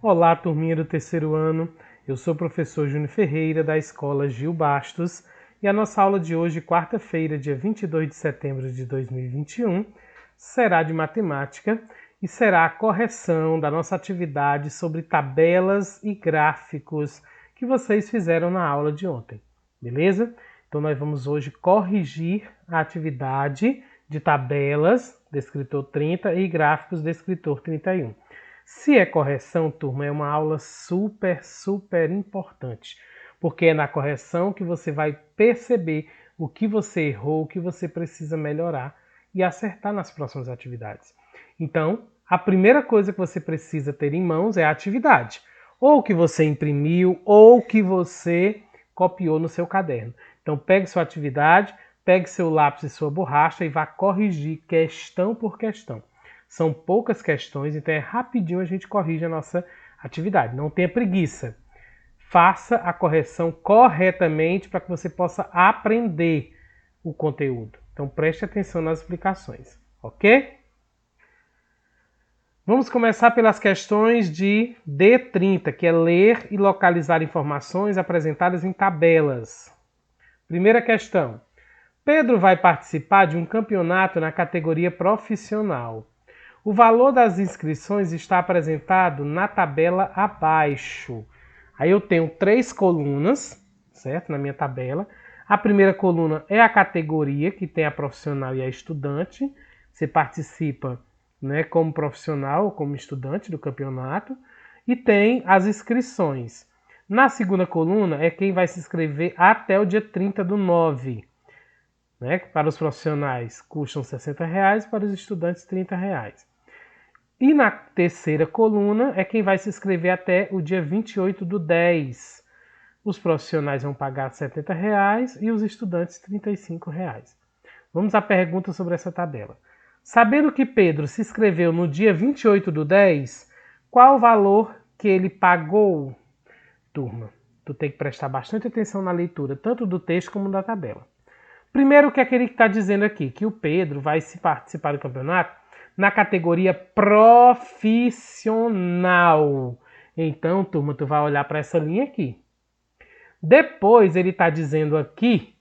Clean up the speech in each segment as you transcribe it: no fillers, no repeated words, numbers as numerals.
Olá, turminha do terceiro ano. Eu sou o professor Júnior Ferreira, da Escola Gil Bastos, e a nossa aula de hoje, quarta-feira, dia 22 de setembro de 2021, será de matemática e será a correção da nossa atividade sobre tabelas e gráficos que vocês fizeram na aula de ontem, beleza? Então nós vamos hoje corrigir a atividade de tabelas, descritor 30, e gráficos, descritor 31. Se é correção, turma, é uma aula super importante, porque é na correção que você vai perceber o que você errou, o que você precisa melhorar e acertar nas próximas atividades. Então, a primeira coisa que você precisa ter em mãos é a atividade, ou que você imprimiu, ou que você copiou no seu caderno. Então, pegue sua atividade, pegue seu lápis e sua borracha e vá corrigir questão por questão. São poucas questões, então é rapidinho a gente corrige a nossa atividade. Não tenha preguiça. Faça a correção corretamente para que você possa aprender o conteúdo. Então preste atenção nas explicações, ok? Vamos começar pelas questões de D30, que é ler e localizar informações apresentadas em tabelas. Primeira questão. Pedro vai participar de um campeonato na categoria profissional. O valor das inscrições está apresentado na tabela abaixo. Aí eu tenho 3 colunas, certo? Na minha tabela. A primeira coluna é a categoria, que tem a profissional e a estudante. Você participa, né, como profissional ou como estudante do campeonato. E tem as inscrições. Na segunda coluna é quem vai se inscrever até o dia 30/9. Né? Para os profissionais custam R$60, para os estudantes R$30. E na terceira coluna é quem vai se inscrever até o dia 28/10. Os profissionais vão pagar R$70 e os estudantes R$35. Vamos à pergunta sobre essa tabela. Sabendo que Pedro se inscreveu no dia 28/10, qual o valor que ele pagou? Turma, tu tem que prestar bastante atenção na leitura, tanto do texto como da tabela. Primeiro, o que é que ele está dizendo aqui? Que o Pedro vai se participar do campeonato na categoria profissional. Então, turma, tu vai olhar para essa linha aqui. Depois, ele está dizendo aqui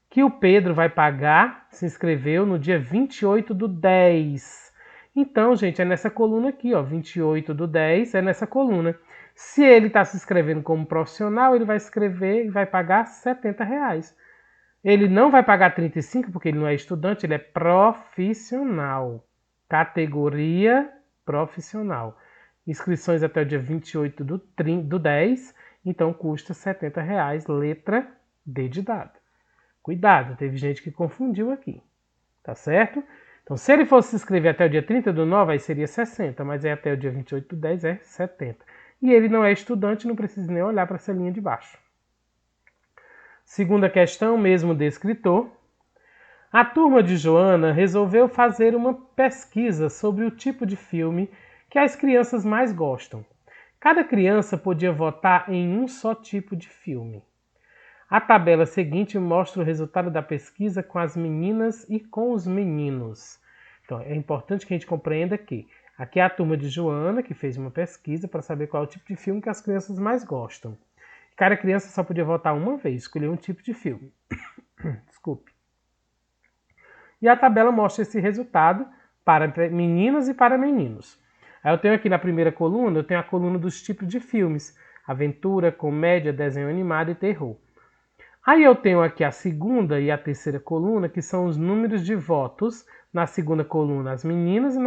que o Pedro vai pagar, se inscreveu no dia 28/10. Então, gente, é nessa coluna aqui, ó, 28/10 é nessa coluna. Se ele está se inscrevendo como profissional, ele vai escrever e vai pagar R$70. Ele não vai pagar 35 porque ele não é estudante, ele é profissional. Categoria profissional. Inscrições até o dia 28/10, então custa R$70, letra D de dado. Cuidado, teve gente que confundiu aqui, tá certo? Então, se ele fosse se inscrever até o dia 30/9, aí seria 60, mas é até o dia 28/10 é 70. E ele não é estudante, não precisa nem olhar para essa linha de baixo. Segunda questão, mesmo descritor. A turma de Joana resolveu fazer uma pesquisa sobre o tipo de filme que as crianças mais gostam. Cada criança podia votar em um só tipo de filme. A tabela seguinte mostra o resultado da pesquisa com as meninas e com os meninos. Então, é importante que a gente compreenda que aqui é a turma de Joana, que fez uma pesquisa para saber qual é o tipo de filme que as crianças mais gostam. Cada criança só podia votar uma vez, escolher um tipo de filme. Desculpe. E a tabela mostra esse resultado para meninas e para meninos. Aí eu tenho aqui na primeira coluna, eu tenho a coluna dos tipos de filmes. Aventura, comédia, desenho animado e terror. Aí eu tenho aqui a segunda e a terceira coluna, que são os números de votos. Na segunda coluna as meninas e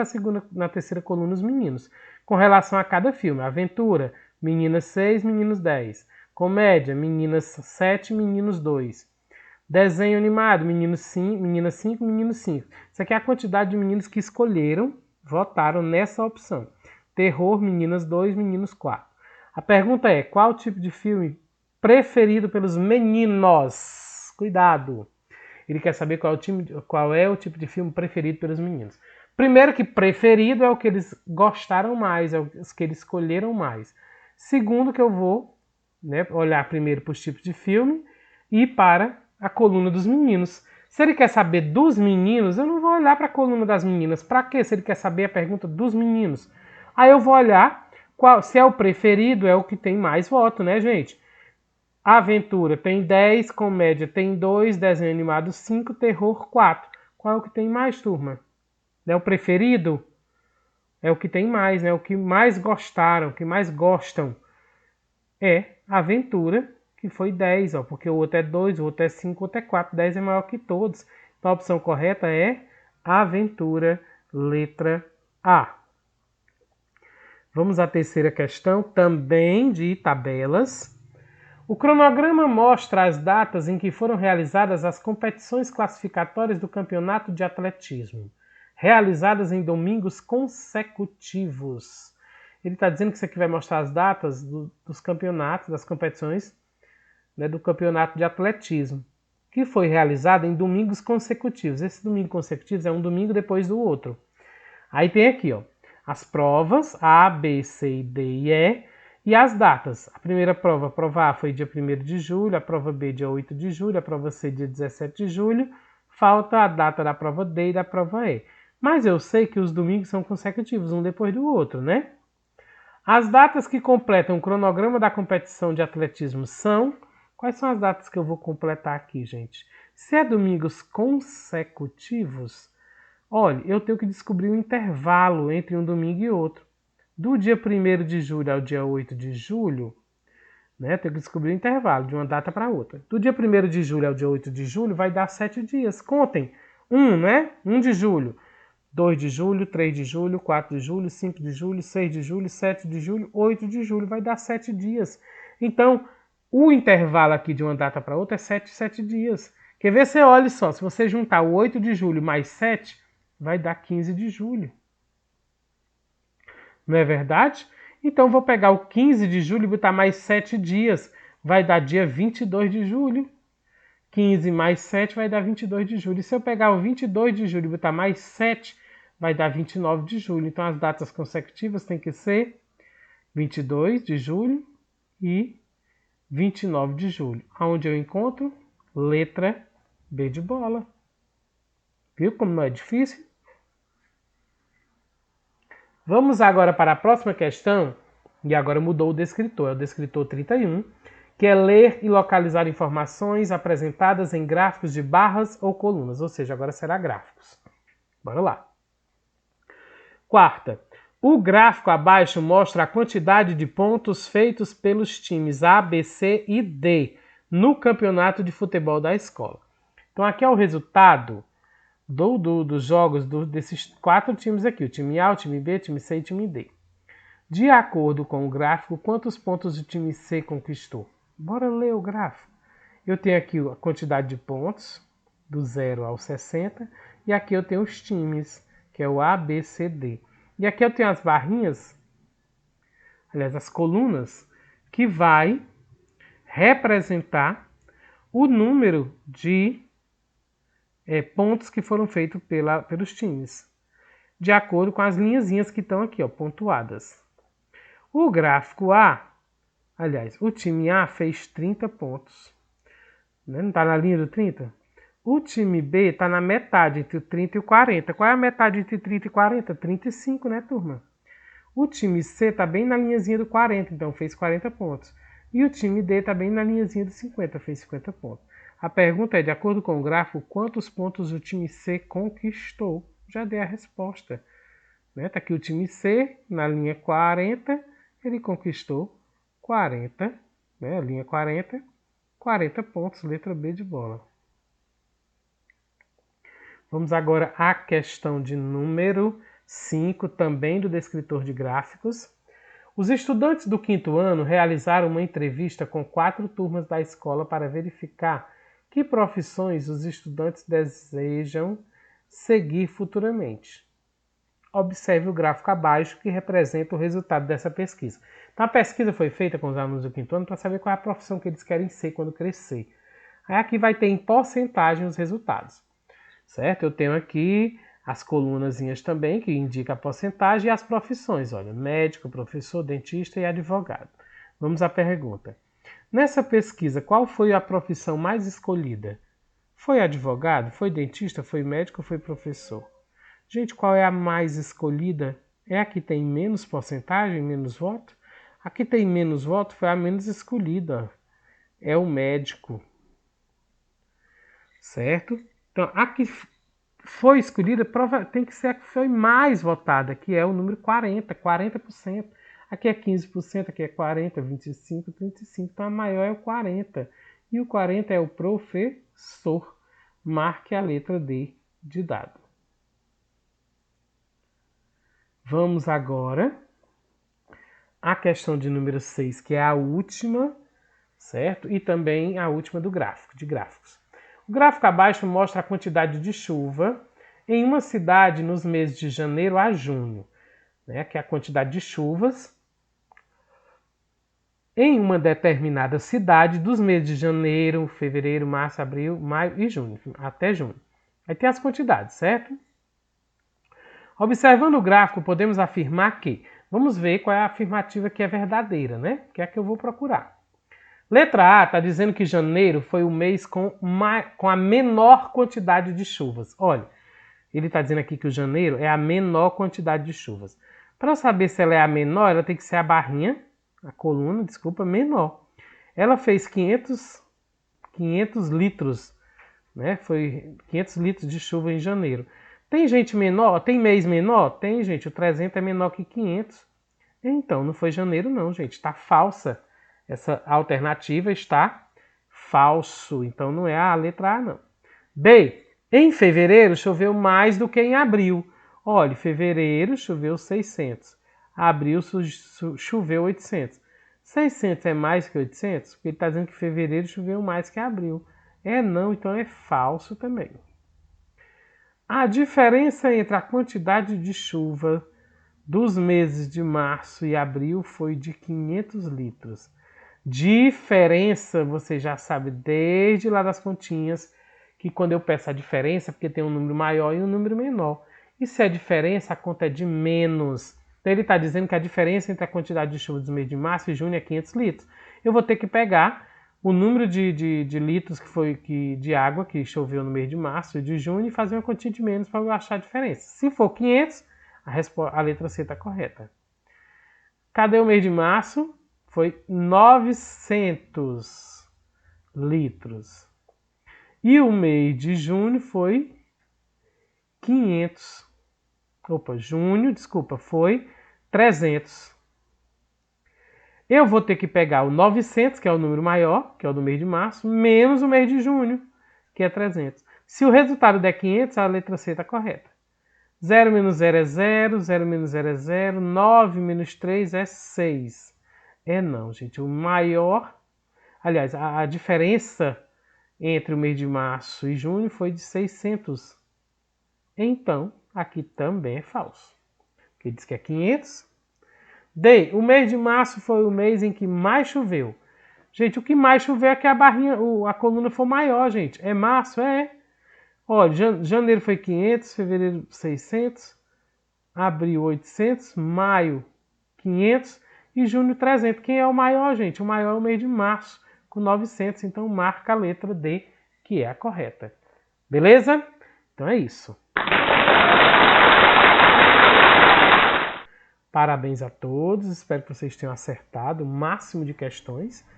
na terceira coluna os meninos. Com relação a cada filme. Aventura, meninas 6, meninos 10. Comédia, meninas 7, meninos 2. Desenho animado, meninas 5, meninos 5. Isso aqui é a quantidade de meninos que escolheram, votaram nessa opção. Terror, meninas 2, meninos 4. A pergunta é, qual o tipo de filme preferido pelos meninos? Cuidado! Ele quer saber qual é o tipo de filme preferido pelos meninos. Primeiro que preferido é o que eles gostaram mais, é o que eles escolheram mais. Segundo que eu vou, né, olhar primeiro para os tipos de filme e para a coluna dos meninos. Se ele quer saber dos meninos, eu não vou olhar para a coluna das meninas. Para quê? Se ele quer saber a pergunta dos meninos. Aí eu vou olhar Se é o preferido, é o que tem mais voto, né, gente? Aventura tem 10, comédia tem 2, desenho animado 5, terror 4. Qual é o que tem mais, turma? É o preferido? É o que tem mais, né? O que mais gostaram, o que mais gostam. É aventura, que foi 10, ó, porque o outro é 2, o outro é 5, o outro é 4. 10 é maior que todos. Então a opção correta é aventura, letra A. Vamos à terceira questão, também de tabelas. O cronograma mostra as datas em que foram realizadas as competições classificatórias do Campeonato de Atletismo, realizadas em domingos consecutivos. Ele está dizendo que isso aqui vai mostrar as datas dos campeonatos, das competições, né, do Campeonato de Atletismo, que foi realizado em domingos consecutivos. Esse domingo consecutivos é um domingo depois do outro. Aí tem aqui, ó, as provas A, B, C, D e E, e as datas. A primeira prova, a prova A, foi dia 1º de julho, a prova B, dia 8 de julho, a prova C, dia 17 de julho. Falta a data da prova D e da prova E. Mas eu sei que os domingos são consecutivos, um depois do outro, né? As datas que completam o cronograma da competição de atletismo são... Quais são as datas que eu vou completar aqui, gente? Se é domingos consecutivos, olha, eu tenho que descobrir o intervalo entre um domingo e outro. Do dia 1º de julho ao dia 8 de julho, né, tenho que descobrir o intervalo de uma data para outra. Do dia 1º de julho ao dia 8 de julho vai dar 7 dias. Contem. 1, né? 1 de julho. 2 de julho, 3 de julho, 4 de julho, 5 de julho, 6 de julho, 7 de julho, 8 de julho. Vai dar 7 dias. Então, o intervalo aqui de uma data para outra é 7 dias. Quer ver? Você olha só. Se você juntar o 8 de julho mais 7, vai dar 15 de julho. Não é verdade? Então, vou pegar o 15 de julho e botar mais 7 dias. Vai dar dia 22 de julho. 15 mais 7 vai dar 22 de julho. E se eu pegar o 22 de julho e botar mais 7, vai dar 29 de julho. Então, as datas consecutivas têm que ser 22 de julho e 29 de julho. Onde eu encontro? Letra B de bola. Viu como não é difícil? Vamos agora para a próxima questão, e agora mudou o descritor, é o descritor 31, que é ler e localizar informações apresentadas em gráficos de barras ou colunas, ou seja, agora será gráficos. Bora lá. Quarta, o gráfico abaixo mostra a quantidade de pontos feitos pelos times A, B, C e D no campeonato de futebol da escola. Então aqui é o resultado dos jogos desses 4 times aqui, o time A, o time B, o time C e o time D. De acordo com o gráfico, quantos pontos o time C conquistou? Bora ler o gráfico. Eu tenho aqui a quantidade de pontos, do 0 ao 60, e aqui eu tenho os times, que é o A, B, C, D. E aqui eu tenho as barrinhas, aliás, as colunas, que vai representar o número de pontos que foram feitos pelos times, de acordo com as linhazinhas que estão aqui, ó, pontuadas. O gráfico A, aliás, o time A fez 30 pontos. Né? Não está na linha do 30? O time B está na metade, entre o 30 e o 40. Qual é a metade entre 30 e 40? 35, né, turma? O time C está bem na linhazinha do 40, então fez 40 pontos. E o time D está bem na linhazinha do 50, fez 50 pontos. A pergunta é, de acordo com o gráfico, quantos pontos o time C conquistou? Já dei a resposta. Está aqui o time C, na linha 40, ele conquistou 40, né? Linha 40, 40 pontos, letra B de bola. Vamos agora à questão de número 5, também do descritor de gráficos. Os estudantes do 5º ano realizaram uma entrevista com 4 turmas da escola para verificar que profissões os estudantes desejam seguir futuramente. Observe o gráfico abaixo que representa o resultado dessa pesquisa. Então a pesquisa foi feita com os alunos do 5º ano para saber qual é a profissão que eles querem ser quando crescer. Aí aqui vai ter em porcentagem os resultados. Certo? Eu tenho aqui as colunazinhas também que indicam a porcentagem e as profissões. Olha, médico, professor, dentista e advogado. Vamos à pergunta. Nessa pesquisa, qual foi a profissão mais escolhida? Foi advogado? Foi dentista? Foi médico ou foi professor? Gente, qual é a mais escolhida? É a que tem menos porcentagem, menos voto? A que tem menos voto foi a menos escolhida. É o médico. Certo? Então, a que foi escolhida tem que ser a que foi mais votada, que é o número 40, 40%. Aqui é 15%, aqui é 40%, 25%, 35%. Então a maior é o 40%. E o 40% é o professor. Marque a letra D de dado. Vamos agora à questão de número 6, que é a última, certo? E também a última do gráfico, de gráficos. O gráfico abaixo mostra a quantidade de chuva em uma cidade nos meses de janeiro a junho, né, que é a quantidade de chuvas em uma determinada cidade dos meses de janeiro, fevereiro, março, abril, maio e junho, até junho. Aí tem as quantidades, certo? Observando o gráfico, podemos afirmar que, vamos ver qual é a afirmativa que é verdadeira, né? Que é a que eu vou procurar. Letra A está dizendo que janeiro foi o mês com a menor quantidade de chuvas. Olha, ele está dizendo aqui que o janeiro é a menor quantidade de chuvas. Para eu saber se ela é a menor, ela tem que ser a barrinha, a coluna, desculpa, menor. Ela fez 500 litros, né? Foi 500 litros de chuva em janeiro. Tem gente menor? Tem mês menor? Tem, gente. O 300 é menor que 500. Então, não foi janeiro não, gente. Está falsa. Essa alternativa está falso. Então, não é a letra A, não. B. Em fevereiro, choveu mais do que em abril. Olha, fevereiro choveu 600. Abril choveu 800. 600 é mais que 800? Porque ele está dizendo que fevereiro choveu mais que abril. É não, então é falso também. A diferença entre a quantidade de chuva dos meses de março e abril foi de 500 litros. Diferença, você já sabe desde lá das continhas, que quando eu peço a diferença é porque tem um número maior e um número menor. E se a diferença, a conta é de menos. Então ele está dizendo que a diferença entre a quantidade de chuva dos meses de março e junho é 500 litros. Eu vou ter que pegar o número de litros de água que choveu no mês de março e de junho e fazer uma quantia de menos para eu achar a diferença. Se for 500, a letra C está correta. Cadê o mês de março? Foi 900 litros. E o mês de junho foi 500. Foi 300. Eu vou ter que pegar o 900, que é o número maior, que é o do mês de março, menos o mês de junho, que é 300. Se o resultado der 500, a letra C está correta. 0 menos 0 é 0, 0 menos 0 é 0, 9 menos 3 é 6. É não, gente. O maior... Aliás, a diferença entre o mês de março e junho foi de 600. Então, aqui também é falso. Porque diz que é 500. D. O mês de março foi o mês em que mais choveu. Gente, o que mais choveu é que a coluna for maior, gente. É março? É. Olha, janeiro foi 500, fevereiro 600, abril 800, maio 500 e junho 300. Quem é o maior, gente? O maior é o mês de março, com 900. Então, marca a letra D, que é a correta. Beleza? Então é isso. Parabéns a todos. Espero que vocês tenham acertado o máximo de questões,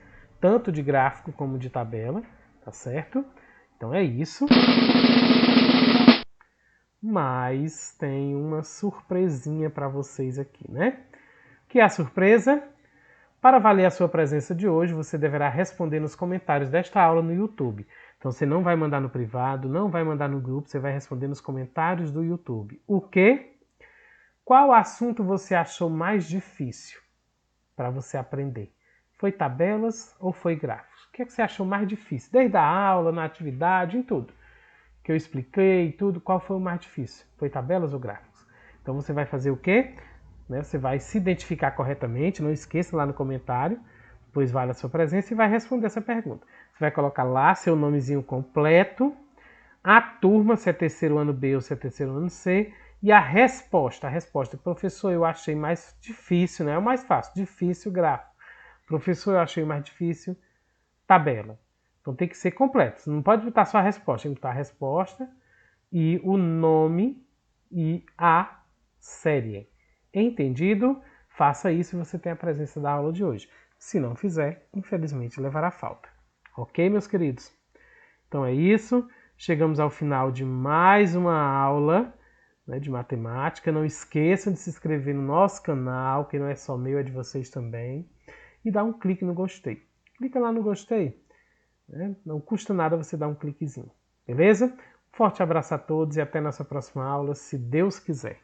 tanto de gráfico como de tabela, tá certo? Então é isso. Mas tem uma surpresinha para vocês aqui, né? Que é a surpresa? Para valer a sua presença de hoje, você deverá responder nos comentários desta aula no YouTube. Então você não vai mandar no privado, não vai mandar no grupo, você vai responder nos comentários do YouTube. O quê? Qual assunto você achou mais difícil para você aprender? Foi tabelas ou foi gráficos? O que você achou mais difícil? Desde a aula, na atividade, em tudo que eu expliquei, tudo, qual foi o mais difícil? Foi tabelas ou gráficos? Então você vai fazer o quê? Você vai se identificar corretamente, não esqueça lá no comentário, pois vale a sua presença, e vai responder essa pergunta. Você vai colocar lá seu nomezinho completo, a turma, se é terceiro ano B ou se é terceiro ano C, e a resposta. Professor, eu achei mais difícil, né? É o mais fácil, difícil, gráfico. Professor, eu achei mais difícil, tabela. Então tem que ser completo. Você não pode botar só a resposta, tem que botar a resposta e o nome e a série. Entendido? Faça isso e você tem a presença da aula de hoje. Se não fizer, infelizmente levará falta. Ok, meus queridos? Então é isso. Chegamos ao final de mais uma aula, né, de matemática. Não esqueçam de se inscrever no nosso canal, que não é só meu, é de vocês também. E dar um clique no gostei. Clica lá no gostei. Né? Não custa nada você dar um cliquezinho. Beleza? Forte abraço a todos e até nossa próxima aula, se Deus quiser.